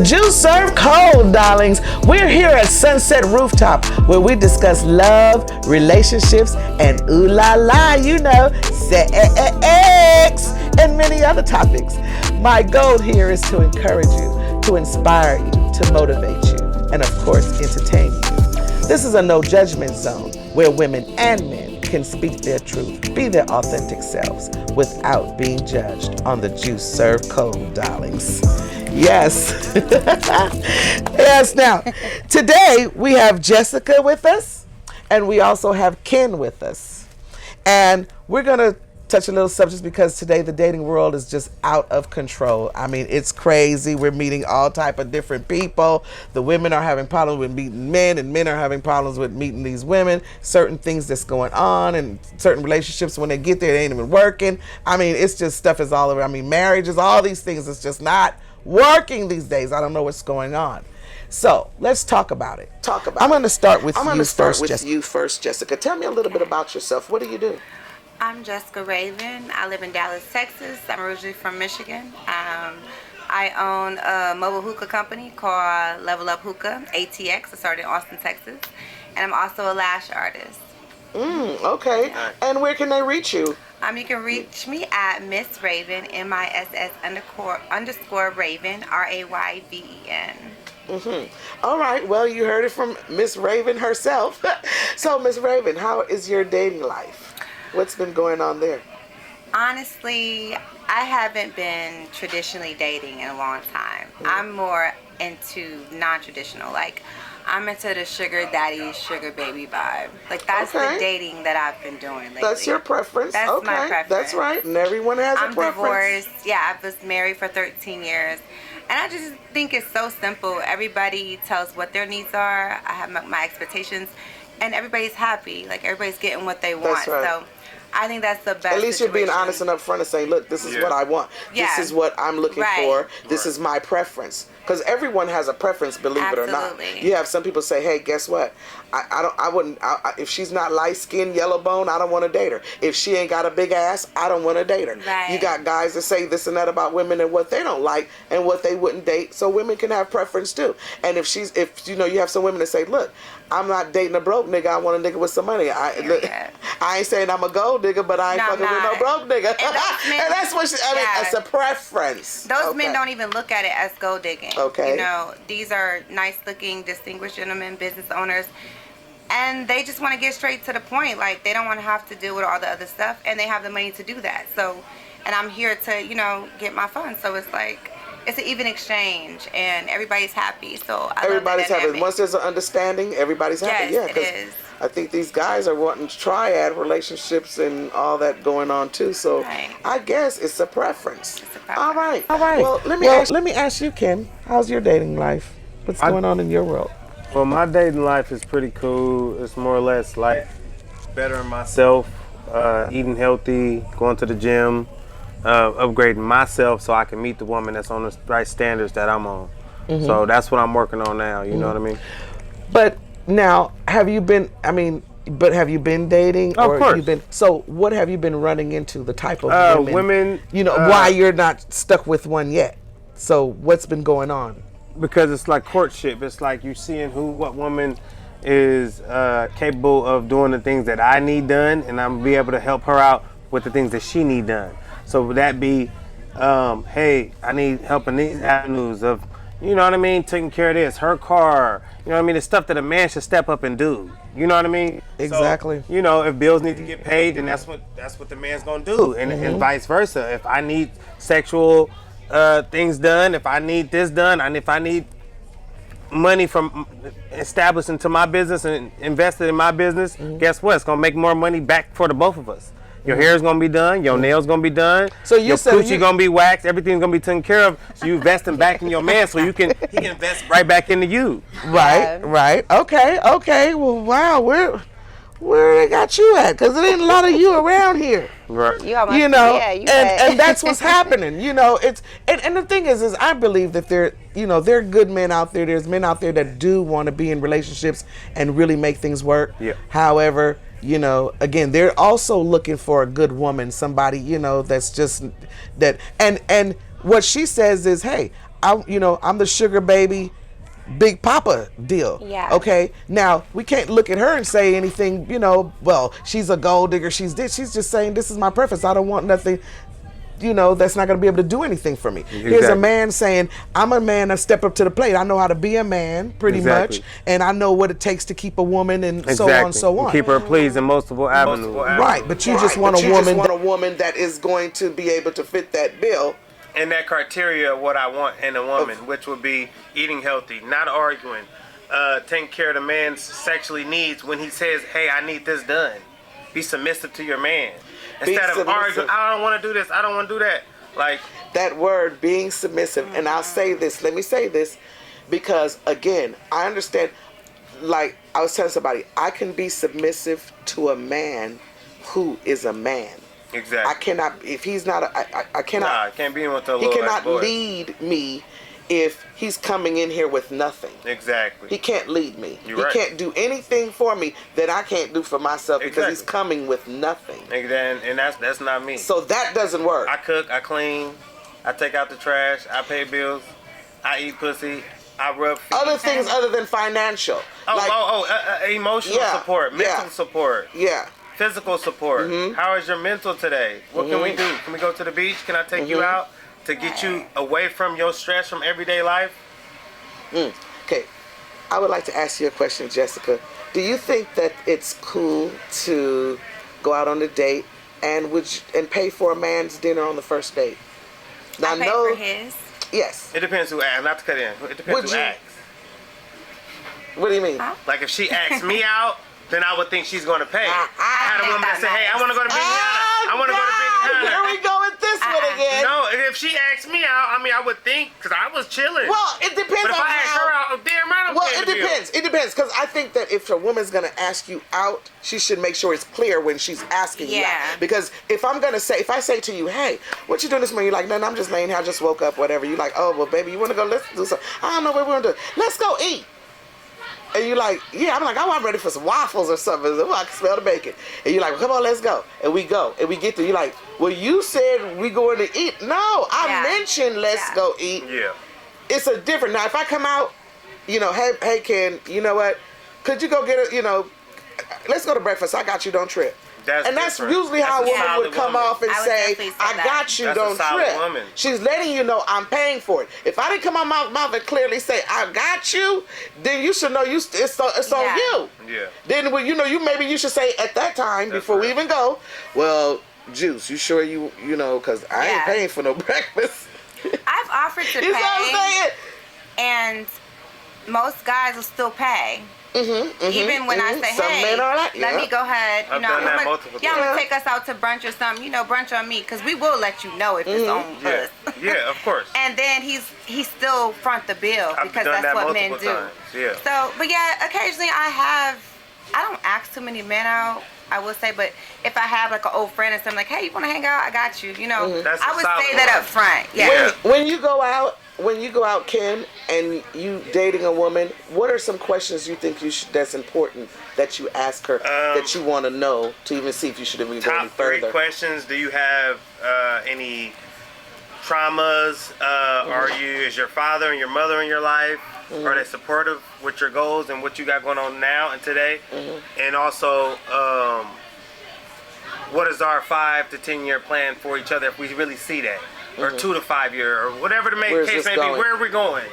Juice serve cold, darlings. We're here at Sunset Rooftop, where we discuss love, relationships, and ooh la la, you know, sex, and many other topics. My goal here is to encourage you, to inspire you, to motivate you, and of course, entertain you. This is a no judgment zone where women and men can speak their truth, be their authentic selves without being judged on the Juice Serve Cold, darlings. Yes. Yes, now, today we have Jessica with us, and we also have Ken with us. And we're going to touch a little subject because today the dating world is just out of control. I mean, it's crazy. We're meeting all type of different people. The women are having problems with meeting men, and men are having problems with meeting these women. Certain things that's going on, and certain relationships, when they get there, they ain't even working. I mean, it's just stuff is all over. I mean, marriages, all these things, it's just not working these days. I don't know what's going on. So let's talk about it. I'm going to start with you first, Jessica. Tell me a little bit about yourself. What do you do? I'm Jessica Raven. I live in Dallas, Texas. I'm originally from Michigan. I own a mobile hookah company called Level Up Hookah, ATX. I started in Austin, Texas. And I'm also a lash artist. Okay. And where can they reach you? You can reach me at Miss Raven, MISS__ Raven, RAYVEN. All right. Well, you heard it from Miss Raven herself. So, Miss Raven, how is your dating life? What's been going on there? Honestly, I haven't been traditionally dating in a long time. I'm more into non-traditional. Like, I'm into the sugar daddy, sugar baby vibe. Like, that's the dating that I've been doing lately. That's your preference. That's my preference. That's right. And everyone has a preference. I'm divorced. Yeah, I was married for 13 years. And I just think it's so simple. Everybody tells what their needs are. I have my expectations. And everybody's happy. Like, everybody's getting what they want. That's right. So I think that's the best. At least you're being honest and upfront and saying, look, this is what I want. This is what I'm looking for. This is my preference. Because everyone has a preference, believe it or not. You have some people say, hey, guess what? If she's not light skinned, yellow bone, I don't want to date her. If she ain't got a big ass, I don't want to date her. Right. You got guys that say this and that about women and what they don't like and what they wouldn't date. So women can have preference too. And if you have some women that say, look, I'm not dating a broke nigga. I want a nigga with some money. I ain't saying I'm a gold nigga, but I ain't fucking with no broke nigga. And that's what it's a preference. Those men don't even look at it as gold digging. Okay. You know, these are nice looking, distinguished gentlemen, business owners. And they just want to get straight to the point. Like, they don't want to have to deal with all the other stuff. And they have the money to do that. So, and I'm here to, get my funds. So it's like, it's an even exchange, and everybody's happy. So everybody's happy. Once there's an understanding, everybody's happy. Yes, it is. I think these guys are wanting triad relationships and all that going on too. So I guess it's a preference. All right. Well, let me ask you, Ken. How's your dating life? What's going on in your world? Well, my dating life is pretty cool. It's more or less like bettering myself, eating healthy, going to the gym. Upgrading myself so I can meet the woman that's on the right standards that I'm on. So that's what I'm working on now. You know what I mean? But now, have you been dating? Of course. So what have you been running into? The type of women. Why you're not stuck with one yet? So what's been going on? Because it's like courtship. It's like you seeing what woman is capable of doing the things that I need done, and I'm be able to help her out with the things that she need done. So would that be, hey, I need help in these avenues of, you know what I mean, taking care of this, her car, you know what I mean, the stuff that a man should step up and do. You know what I mean? Exactly. So, if bills need to get paid, then that's what the man's gonna do, and vice versa. If I need sexual things done, if I need this done, and if I need money from established into my business and invested in my business, guess what? It's gonna make more money back for the both of us. Your hair's gonna be done, your nails gonna be done, so your coochie gonna be waxed, everything's gonna be taken care of. So you investing back in your man, so he can invest right back into you. Right. Okay. Well, wow, where they got you at? Because there ain't a lot of you around here. Right. And that's what's happening. It's and the thing is I believe that there are good men out there. There's men out there that do want to be in relationships and really make things work. Yeah. However, again, they're also looking for a good woman, somebody, that's just that. And what she says is, hey, I'm the sugar baby, Big Papa deal. Yeah. Okay. Now we can't look at her and say anything. Well, she's a gold digger. She's this. She's just saying this is my preference. I don't want nothing. That's not going to be able to do anything for me. Exactly. Here's a man saying, I'm a man that step up to the plate. I know how to be a man, pretty much, and I know what it takes to keep a woman, and so on and so on. Keep her pleased in multiple avenues. Right, but you just want a woman that is going to be able to fit that bill. And that criteria of what I want in a woman, which would be eating healthy, not arguing, taking care of the man's sexually needs when he says, hey, I need this done. Be submissive to your man. Instead of arguing, I don't want to do this, I don't want to do that. Like that word, being submissive. And I'll say this, let me say this, because again, I understand, like I was telling somebody, I can be submissive to a man who is a man. Exactly. I cannot, if he's not, I cannot. Nah, I can't be in with a He little cannot boy. lead me if he's coming in here with nothing. Exactly. He can't lead me. You're he right. can't do anything for me that I can't do for myself because he's coming with nothing. And that's not me. So that doesn't work. I cook, I clean, I take out the trash, I pay bills, I eat pussy, I rub feet. Other things other than financial. Emotional support, mental support. Yeah. Physical support. How is your mental today? What can we do? Can we go to the beach? Can I take you out to get you away from your stress from everyday life? Okay. I would like to ask you a question, Jessica. Do you think that it's cool to go out on a date and pay for a man's dinner on the first date? Now, I pay for his. Yes. It depends who asks. Not to cut in. It depends who asks. What do you mean? Huh? Like if she asks me out, then I would think she's going to pay. I had a woman that said, hey, I want to go to Benihana. I want to go to Benihana. Here we go with this one again. No, if she asked me out, I would think, because I was chilling. Well, it depends but if on I asked her out, damn right I'm paying the bill. It depends, because I think that if a woman's going to ask you out, she should make sure it's clear when she's asking you out. Because if I say to you, hey, what you doing this morning? You're like, no, I'm just laying here, I just woke up, whatever. You're like, oh, well, baby, you want to go, let's do something. I don't know what we're going to do. Let's go eat. And you're like, yeah, I'm like, oh, I'm ready for some waffles or something. Oh, I can smell the bacon. And you're like, well, come on, let's go. And we go. And we get there. You're like, well, you said we going to eat. No, I mentioned let's go eat. Yeah. It's a different. Now, if I come out, hey, Ken, you know what? Could you go get let's go to breakfast. I got you, don't trip. That's usually how a woman would come off and say, I got you, don't trip. Woman. She's letting you know I'm paying for it. If I didn't come out my mouth and clearly say, I got you, then you should know it's on you. Yeah. Then maybe you should say at that time, before we even go, well, Juice, you sure because I ain't paying for no breakfast. I've offered to You know what I'm saying? And most guys will still pay. Even when I say, hey, let me go ahead, I've done that multiple times. want to take us out to brunch or something, brunch on me, because we will let you know if it's on us. Yeah, of course. And then he's still front the bill, because that's what men do. Yeah. So, but yeah, occasionally I don't ask too many men out, I will say, but if I have like an old friend or something, like, hey, you want to hang out? I got you, I would say that up front. Yeah. When you go out, Ken, and you dating a woman, what are some questions you think that's important that you ask her that you want to know to even see if you should even go any further? Top 3 questions. Do you have any traumas? Is your father and your mother in your life? Are they supportive with your goals and what you got going on now and today? And also, what is our 5 to 10 year plan for each other if we really see that? Or 2 to 5 year, or whatever the case may be. Where are we going?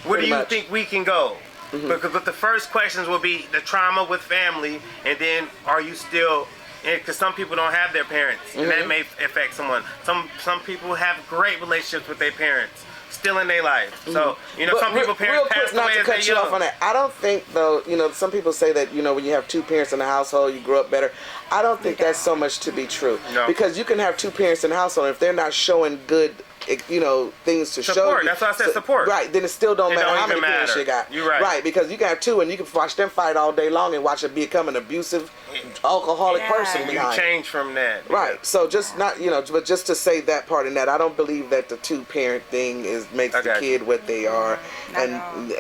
Where do you think we can go? But the first questions will be the trauma with family, and then are you still? Because some people don't have their parents, and that may affect someone. Some people have great relationships with their parents, still in their life. So some people parents pass away as they young. On that, I don't think though. Some people say that when you have 2 parents in the household, you grow up better. I don't think that's so much to be true. No. Because you can have 2 parents in the household, if they're not showing good, things to show you. That's why I said support. Right. Then it still don't matter how many parents you got. You're right. Right. Because you got 2, and you can watch them fight all day long and watch it become an abusive, alcoholic person behind. You change from that. Right. So just not, but just to say that part in that, I don't believe that the 2-parent thing makes the kid what they are, and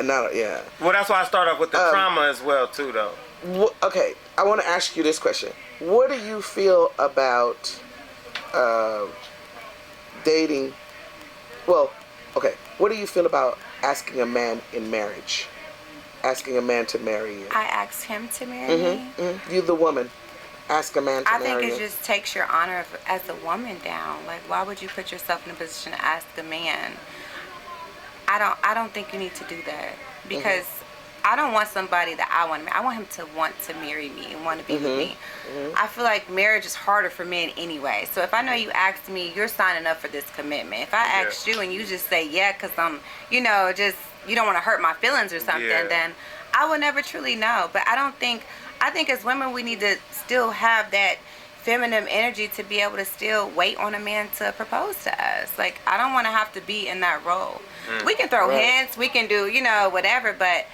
not Well, that's why I start off with the trauma as well too, though. Okay, I want to ask you this question. What do you feel about dating? Well, Okay, what do you feel about asking a man in marriage? Asking a man to marry you? I asked him to marry me. You, the woman, ask a man to I marry you. think it just takes your honor as a woman down. Like, why would you put yourself in a position to ask a man? I don't think you need to do that, because I don't want somebody that I want to marry. I want him to want to marry me and want to be with me. I feel like marriage is harder for men anyway. So if I know you asked me, you're signing up for this commitment. If I asked you and you just say yeah because I'm, you know, just you don't want to hurt my feelings or something, then I will never truly know. But I think as women we need to still have that feminine energy to be able to still wait on a man to propose to us. Like, I don't want to have to be in that role. We can throw hints, we can do, you know, whatever, but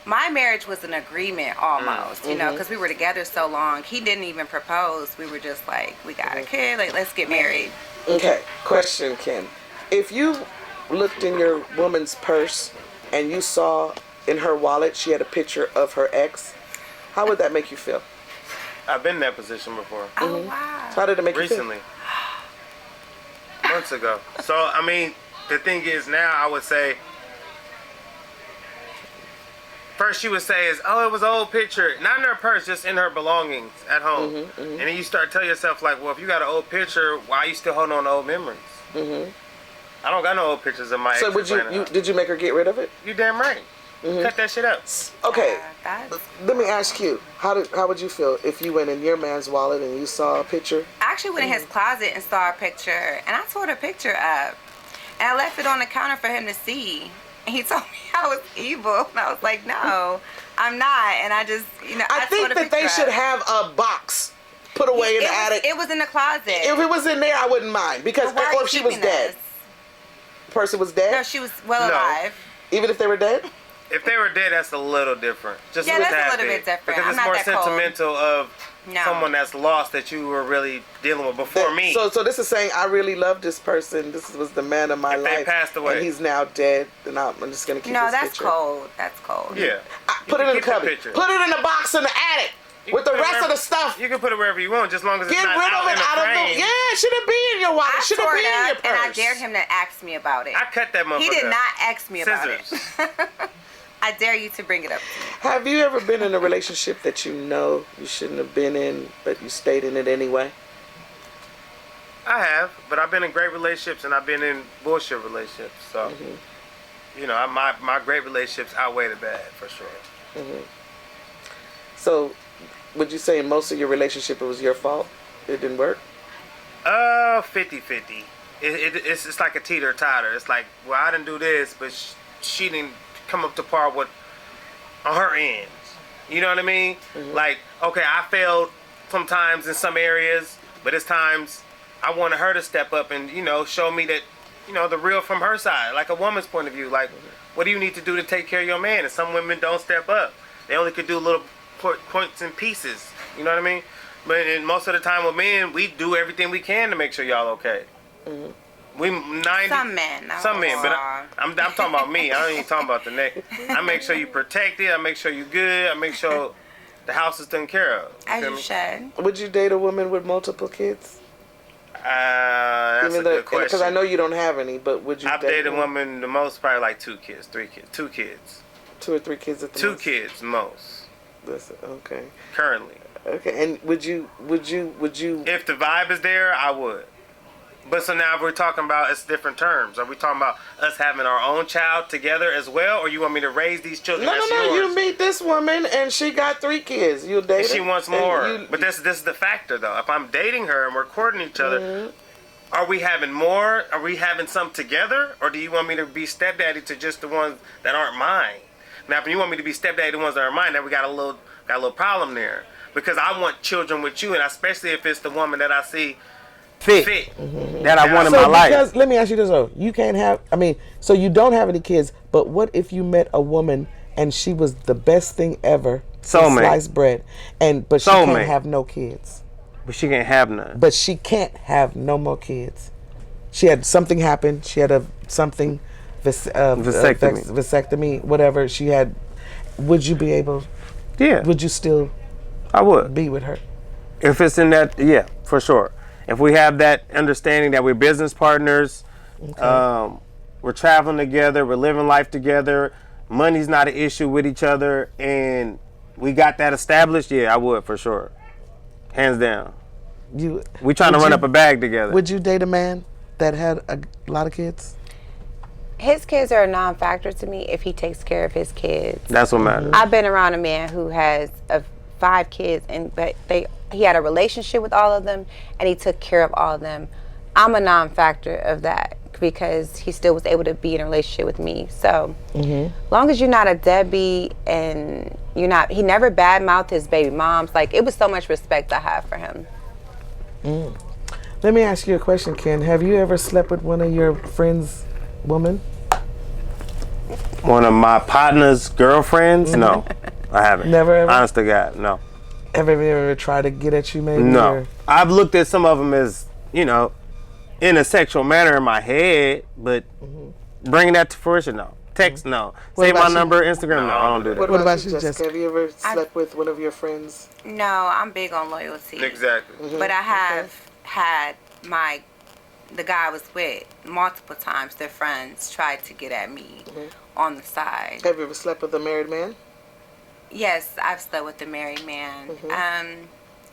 my marriage was an agreement almost, you know, because we were together so long. He didn't even propose. We were just like, we got a kid, like, let's get married. Okay, question, Ken. If you looked in your woman's purse and you saw in her wallet she had a picture of her ex, how would that make you feel? I've been in that position before. Oh, wow. How did it make Recently. you Months ago. So, I mean, the thing is now I would say, first she would say is, oh, it was an old picture. Not in her purse, just in her belongings at home. And then you start telling yourself, like, well, if you got an old picture, why are you still holding on to old memories? I don't got no old pictures of my So exes would did you make her get rid of it? You damn right. Cut that shit out. Okay, Yeah, let me ask you, how would you feel if you went in your man's wallet and you saw a picture? I actually went in his closet and saw a picture, and I tore the picture up. And I left it on the counter for him to see. And he told me I was evil. And I was like, no, I'm not. And I just, you know, I think tore the that they picture should up. have a box put away in the attic. It was in the closet. If it was in there, I wouldn't mind, because But why are or you if she was keeping dead. this? The person was dead? No, she was well No. alive. Even if they were dead? If they were dead, that's a little different. Just Yeah, with that's a that little bit. bit different. Because I'm it's not more that cold. sentimental of No. someone that's lost that you were really dealing with before me. So this is saying I really love this person. This was the man of my If life. they passed away. And he's now dead. And I'm just going to keep No, this that's picture. cold. That's cold. Yeah. Put You it in can the keep the cupboard. picture. Put it in the box in the attic. You With the can put it rest of wherever- the stuff. You can put it wherever you want, just long as it's Get not rid out of in it the out of frame. the... Yeah, it shouldn't be in your wallet. I It shouldn't tore be it in your up, purse. and I dared him to ask me about it. I cut that motherfucker. He did not ask me about Scissors. it. I dare you to bring it up to me. Have you ever been in a relationship that you know you shouldn't have been in, but you stayed in it anyway? I have, but I've been in great relationships and I've been in bullshit relationships. So, you know, my great relationships outweigh the bad for sure. So, would you say in most of your relationship it was your fault? It didn't work? 50-50. It's like a teeter-totter. It's like, well, I didn't do this, but she didn't come up to par with on her end. You know what I mean? Like, okay, I failed sometimes in some areas, but it's times I wanted her to step up and, you know, show me that, you know, the real from her side, like a woman's point of view. Like, what do you need to do to take care of your man? And some women don't step up. They only could do little points and pieces. You know what I mean? But most of the time with men, we do everything we can to make sure y'all okay. We 90. Some men. Some men, but I'm talking about me. I ain't even talking about the neck. I make sure you protected. I make sure you good. I make sure the house is taken care of. As Feel you me? should. Would you date a woman with multiple kids? That's a good question. Because I know you don't have any, but would you I've date dated a one? woman the most, probably like 2 kids, 3 kids, 2 kids, 2 or 3 kids at the 2 most? kids most Listen, okay. currently. Okay, and would you? If the vibe is there, I would. But so now we're talking about it's different terms. Are we talking about us having our own child together as well, or you want me to raise these children? No, That's no, no. yours? You meet this woman and she got 3 kids. You'll date And her. she wants and more. you- But this is the factor, though. If I'm dating her and we're courting each other, are we having more? Are we having some together? Or do you want me to be stepdaddy to just the ones that aren't mine? Now, if you want me to be stepdaddy to the ones that are mine, then we got a little problem there. Because I want children with you, and especially if it's the woman that I see fit that I want in my life. Because, let me ask you this though. You can't have, so you don't have any kids, but what if you met a woman and she was the best thing ever? Soulmate. Sliced bread. But she Soulmate. can't have no kids. But she can't have none. But she can't have no more kids. She had something happen. She had vasectomy, whatever she had. Would you be able, Yeah, would you still I would. be with her? If it's in that, yeah, for sure. If we have that understanding that we're business partners, we're traveling together, we're living life together, money's not an issue with each other, and we got that established, yeah, I would for sure. Hands down. We trying to run up a bag together. Would you date a man that had a lot of kids? His kids are a non-factor to me if he takes care of his kids. That's what matters. I've been around a man who has 5 kids, but he had a relationship with all of them, and he took care of all of them. I'm a non-factor of that because he still was able to be in a relationship with me. So, long as you're not a deadbeat and he never badmouthed his baby moms. Like, it was so much respect I have for him. Let me ask you a question, Ken. Have you ever slept with one of your friends' women? One of my partner's girlfriends? No, I haven't. Never ever? Honest to God, no. Ever tried to get at you, maybe? No. Or? I've looked at some of them as, in a sexual manner in my head, but bringing that to fruition, no. Text, no. Save my number, Instagram, no. I don't do that. What about you, Jessica? Have you ever slept with one of your friends? No, I'm big on loyalty. Exactly. But I have had the guy I was with multiple times, their friends tried to get at me on the side. Have you ever slept with a married man? Yes, I've slept with a married man.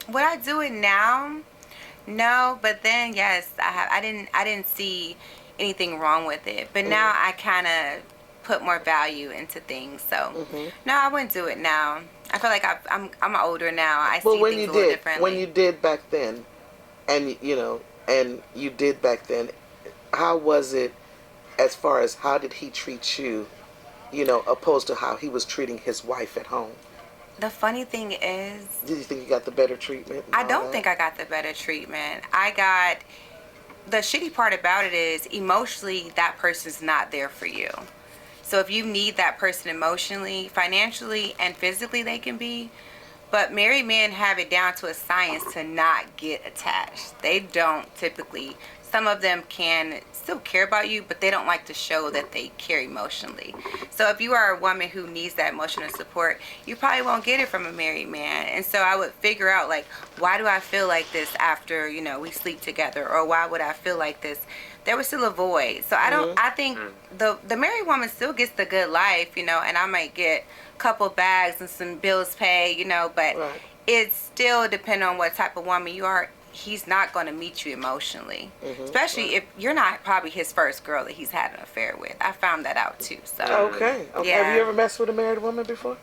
Would I do it now? No, but then yes, I have. I didn't see anything wrong with it, but now I kind of put more value into things. So no, I wouldn't do it now. I feel like I'm older now. I see things a little differently. When you did back then, and you did back then, how was it as far as how did he treat you, opposed to how he was treating his wife at home? The funny thing is... Did you think you got the better treatment? I don't think I got the better treatment. The shitty part about it is emotionally that person's not there for you. So if you need that person emotionally, financially, and physically they can be. But married men have it down to a science to not get attached. They don't typically. Some of them can still care about you, but they don't like to show that they care emotionally. So if you are a woman who needs that emotional support, you probably won't get it from a married man. And so I would figure out, like, why do I feel like this after, we sleep together? Or why would I feel like this? There was still a void. So I think the married woman still gets the good life, and I might get a couple bags and some bills paid, but it still depends on what type of woman you are. He's not going to meet you emotionally, especially if you're not probably his first girl that he's had an affair with. I found that out too. So okay. Yeah. Have you ever messed with a married woman before?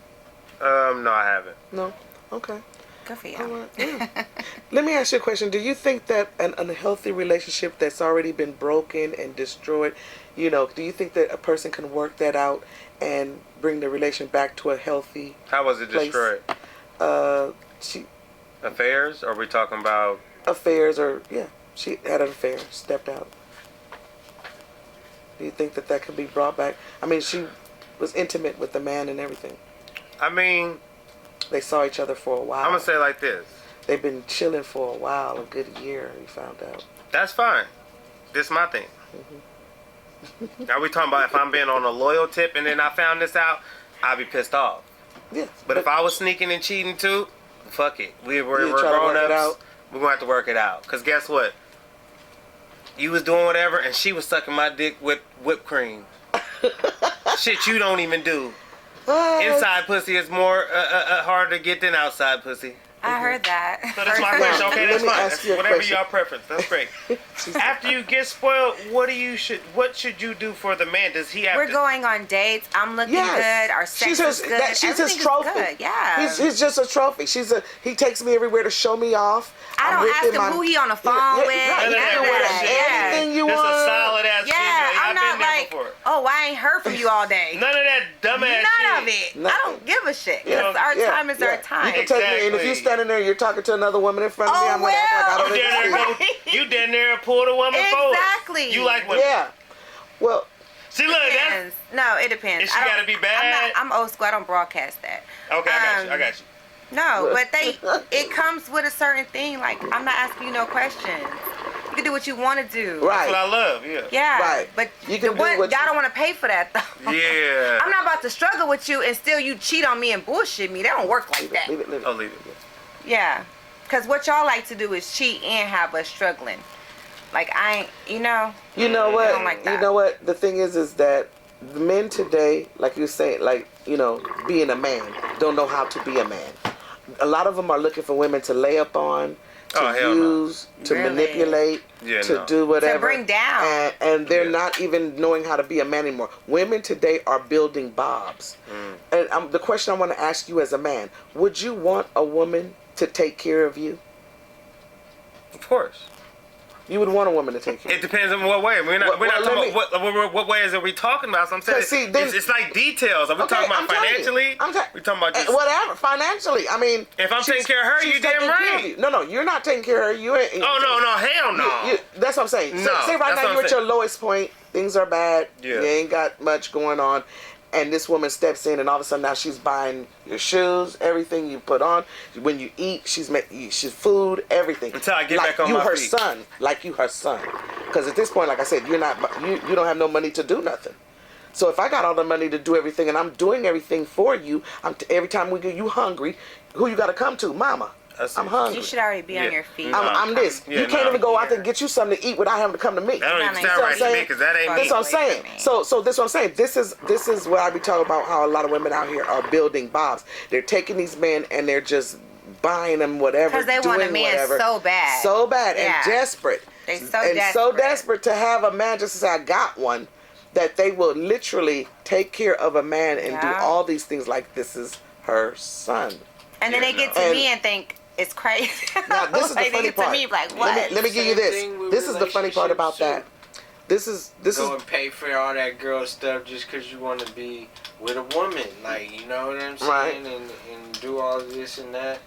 No, I haven't. No. Okay. Good for you. All right. Yeah. Let me ask you a question. Do you think that an unhealthy relationship that's already been broken and destroyed, do you think that a person can work that out and bring the relation back to a healthy How was it place? destroyed? Affairs? Or are we talking about... Affairs, or she had an affair, stepped out. Do you think that can be brought back? I mean, she was intimate with the man and everything. I mean, they saw each other for a while. I'm gonna say it like this. They've been chilling for a while, a good year. You found out. That's fine. This is my thing. Now we talking about if I'm being on a loyal tip and then I found this out, I'd be pissed off. Yeah. But if I was sneaking and cheating too, fuck it. We're grown grown-ups. ups. We're going to have to work it out. Because guess what? You was doing whatever, and she was sucking my dick with whipped cream. Shit you don't even do. Inside pussy is more hard to get than outside pussy. I heard that. So that's my question. Okay, that's fine. Ask you a Whatever question. y'all preference. That's great. After you get spoiled, what should you do for the man? Does he have We're to... going on dates. I'm looking good. Our sex is good. She's his Everything is trophy. good. Yeah. He's just a trophy. He takes me everywhere to show me off. I don't ask him who he on the phone with. Right. Anything you This want. a solid ass female. I'm I've not been there like, before. I ain't heard from you all day. None of that dumbass shit. None of it. I don't give a shit. Because our time is our time. You can take me, and if you're standing there, you're talking to another woman in front of me, I'm gonna act like I don't exist. You down there and pull the woman forward. Exactly. You like women. Yeah. Well. See, look, that's... No, it depends. Is she gotta be bad? I'm old school. I don't broadcast that. Okay, I got you. No, but it comes with a certain thing. Like, I'm not asking you no questions. You can do what you want to do. Right. That's what I love, yeah. Yeah. Right. But you can y'all don't want to pay for that, though. Yeah. I'm not about to struggle with you and still you cheat on me and bullshit me. That don't work like that. Leave it. Leave it. Yeah. Because what y'all like to do is cheat and have us struggling. Like, I ain't, You know what? I don't like that. You know what? The thing is that the men today, like you say, like, being a man, don't know how to be a man. A lot of them are looking for women to lay up on, to use, to Really? manipulate, to do whatever. To bring down. And they're not even knowing how to be a man anymore. Women today are building bobs. And the question I want to ask you as a man, would you want a woman to take care of you? Of course. You would want a woman to take care of you. It depends on what way. We're not talking about what ways are we talking about. So I'm saying it's like details. Are we talking about financially? We talking about just whatever financially. I mean, if I'm taking care of her, you damn right. No, you're not taking care of her. You ain't. Oh no, hell no. That's what I'm saying. No, say right now you're at your lowest point. Things are bad. Yeah. You ain't got much going on. And this woman steps in, and all of a sudden now she's buying your shoes, everything you put on. When you eat, she's food, everything. Until I get like back on my feet. Like you her son. Because at this point, like I said, you don't have no money to do nothing. So if I got all the money to do everything, and I'm doing everything for you, every time we get you hungry, who you got to come to? Mama. I'm hungry. You should already be on your feet. I'm this. Yeah, you can't even go out there and get you something to eat without having to come to me. That don't even sound right to me because that ain't me. That's what I'm saying. So this is what I'm saying. This is what I be talking about, how a lot of women out here are building bobs. They're taking these men and they're just buying them whatever. Because they want a man so bad. So bad and desperate. They so desperate to have a man just to say, I got one, that they will literally take care of a man and do all these things like this is her son. And then they get to me and think, it's crazy. Now, this is the like, funny part. To me, like, what? Let me give you this. This is the funny part about that. This is and pay for all that girl stuff just because you want to be with a woman, like, you know what I'm saying, right. and do all this and that,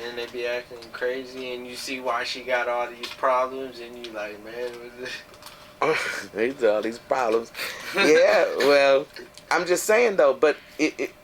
and they be acting crazy, and you see why she got all these problems, and you like, man, these all these problems. Yeah, well, I'm just saying though, but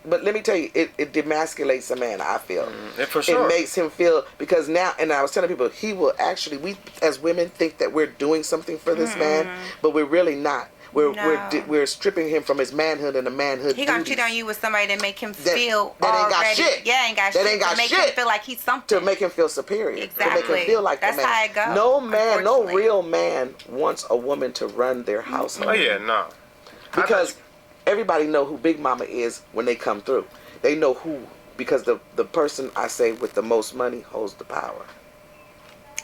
but let me tell you, it demasculates a man, I feel. For sure. It makes him feel, because now, and I was telling people, he will actually, we as women think that we're doing something for this man, but we're really not. We're stripping him from his manhood and the manhood. He gonna duties. cheat on you with somebody that make him feel that ain't got already. shit. Yeah, ain't got that shit. Ain't got to make shit. him feel like he's something. To make him feel superior. Exactly. To make him feel like That's the man. how it goes. No man, no real man wants a woman to run their household. Oh yeah, no. Because everybody know who Big Mama is when they come through. They know who, because the person I say with the most money holds the power.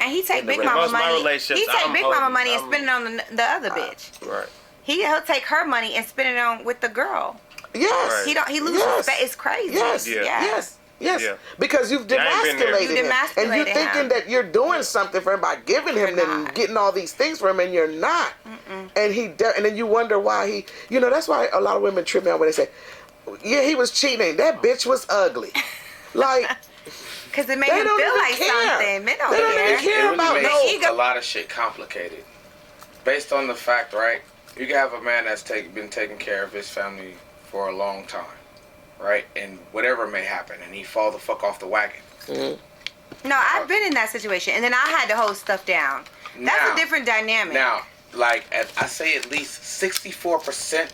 And he take Big Most Mama of my money. relationships, He take I'm Big holding- Mama money and I'm- spend it on the other bitch. Right. He'll take her money and spend it on with the girl. Yes. Right. He loses respect. It's crazy. Yes. Yeah. Yes. Yes. Yeah. Because you've Yeah, I ain't been there. demasculated You him. And you're demasculated thinking him. that you're doing something for him by giving him You're and not. getting all these things for him, and you're not. And and then you wonder why he, that's why a lot of women trip me out when they say, yeah, he was cheating. That bitch was ugly. Like, Because it made They him don't feel even like care. something. Men don't They don't care. even care it would about make no- a lot of shit complicated. Based on the fact, right? You can have a man that's been taking care of his family for a long time, right? And whatever may happen, and he fall the fuck off the wagon. No, I've been in that situation, and then I had to hold stuff down. That's Now- a different dynamic. Now, like, I say at least 64%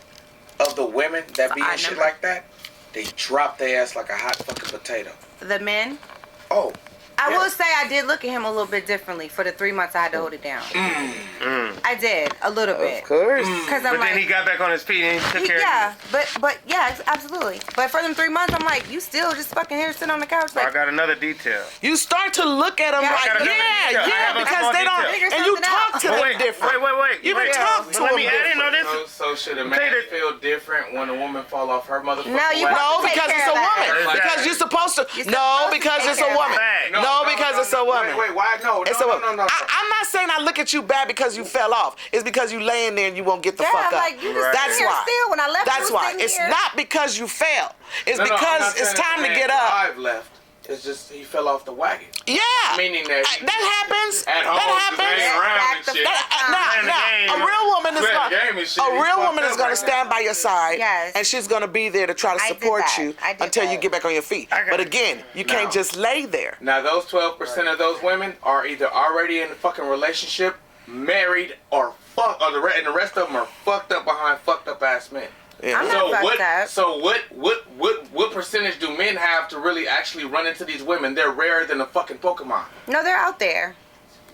of the women that be in Odd shit number. like that, they drop their ass like a hot fucking potato. The men, Oh. I yeah. will say I did look at him a little bit differently for the 3 months I had to hold it down. I did a little bit. of course. Because I'm But like, then he got back on his feet and he took care yeah, but yeah, absolutely. But for them 3 months, I'm like, you still just fucking here sitting on the couch of you. I like. got another detail. You start to look at them Yeah, I like, got another detail. I have a because small they don't, detail. and you Figure talk something to out. them Wait, different. wait. You can talk to Let them me, I didn't know this. So should a man Okay, that- feel different when a woman fall off her motherfucking No, you wagon? No, Take because care it's a of that. woman. Exactly. Because you're supposed to. You're No, supposed to because take it's a care of woman. that. No, because it's a woman. Wait, why? No, It's a woman. no. I'm not saying I look at you bad because you fell off. It's because you laying there and you won't get the Yeah, fuck up. like, you just Right. That's here why. still. When I left, That's you why. sitting It's here. not because you fell. It's No, I'm because not it's saying time to the get man up. I've left. It's just he fell off the wagon. Yeah. Meaning that that happens. at home, That just happens. laying around Back and the shit. fuck Playing the game. Now, a real woman is Playing gonna, the game and shit. a He's real fucked woman up is gonna right stand now. by your side, Yes. and she's gonna be there to try to I did support that. you I did until you that. get back on your feet. I got But it. again, you No. can't just lay there. Now those 12% of those women are either already in a fucking relationship, married, or and the rest of them are fucked up behind fucked up ass men. Yeah. I'm not fucked up. So what percentage do men have to really actually run into these women? They're rarer than a fucking Pokemon. No, they're out there.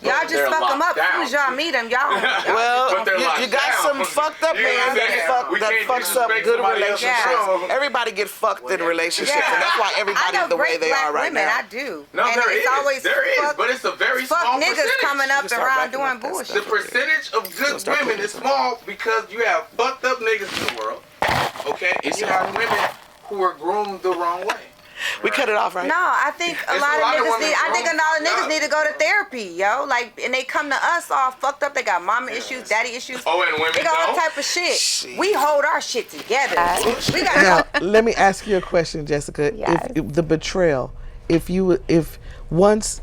Y'all just fuck them up. As soon as y'all meet them, y'all. Well, But they're locked you got down. some fucked up You know man what I'm saying? that We can't fucks up disrespect good somebody else's relationships. show. Everybody get fucked in relationships, and that's why I everybody's know the way great they black are right women. now. I do. No, and there it's is. always There is, fuck, but it's a very fuck small niggas percentage. coming up You start around backing doing up that bullshit. The percentage of good start women putting is some- small because you have fucked up niggas in the world, okay, and you have women who are groomed the wrong way. We cut it off, right? No, I think a It's lot a of lot of niggas women need. I think a lot of grown niggas up. need to go to therapy, yo. Like, and they come to us all fucked up. They got mama issues, daddy issues. Oh, and women They got all don't? type of shit. We hold our shit together. We got. Now, let me ask you a question, Jessica. Yes. If the betrayal, if once,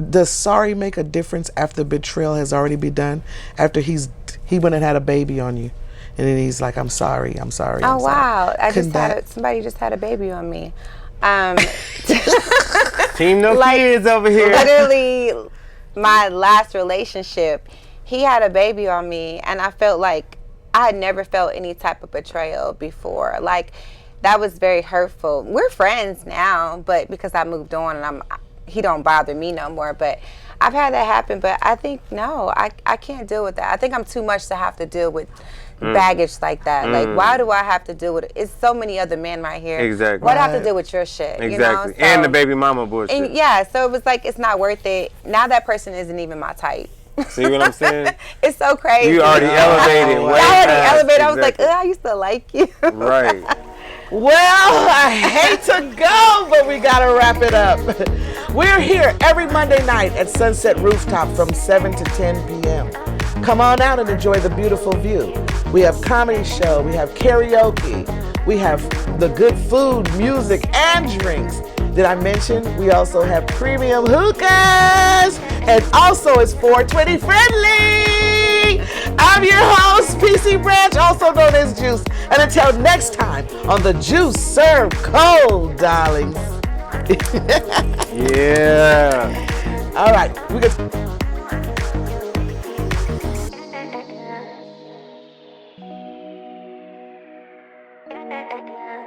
does sorry make a difference after betrayal has already been done? After he went and had a baby on you, and then he's like, I'm sorry. Oh I'm sorry. wow! Couldn't that- Somebody just had a baby on me. Team no Like, kids over here. Literally, my last relationship, he had a baby on me, and I felt like I had never felt any type of betrayal before. Like, that was very hurtful. We're friends now, but because I moved on and he don't bother me no more. But I've had that happen. But I think no, I can't deal with that. I think I'm too much to have to deal with baggage like that. Like, why do I have to deal with it? It's so many other men right here. Exactly. Why do I have to deal with your shit? Exactly. You know? And the So- baby mama bullshit. And yeah, so it was like, it's not worth it. Now that person isn't even my type. See what I'm saying? It's so crazy. You already elevated. Wow. way I already past- elevated. I was like, exactly. I used to like you. Right. Well, I hate to go, but we gotta wrap it up. We're here every Monday night at Sunset Rooftop from 7 to 10 p.m. Come on out and enjoy the beautiful view. We have comedy show, we have karaoke, we have the good food, music, and drinks. Did I mention we also have premium hookahs? And also it's 420 friendly. I'm your host, PC Branch, also known as Juice. And until next time on the Juice Serve Cold, darlings. Yeah. All right, we got. Yeah.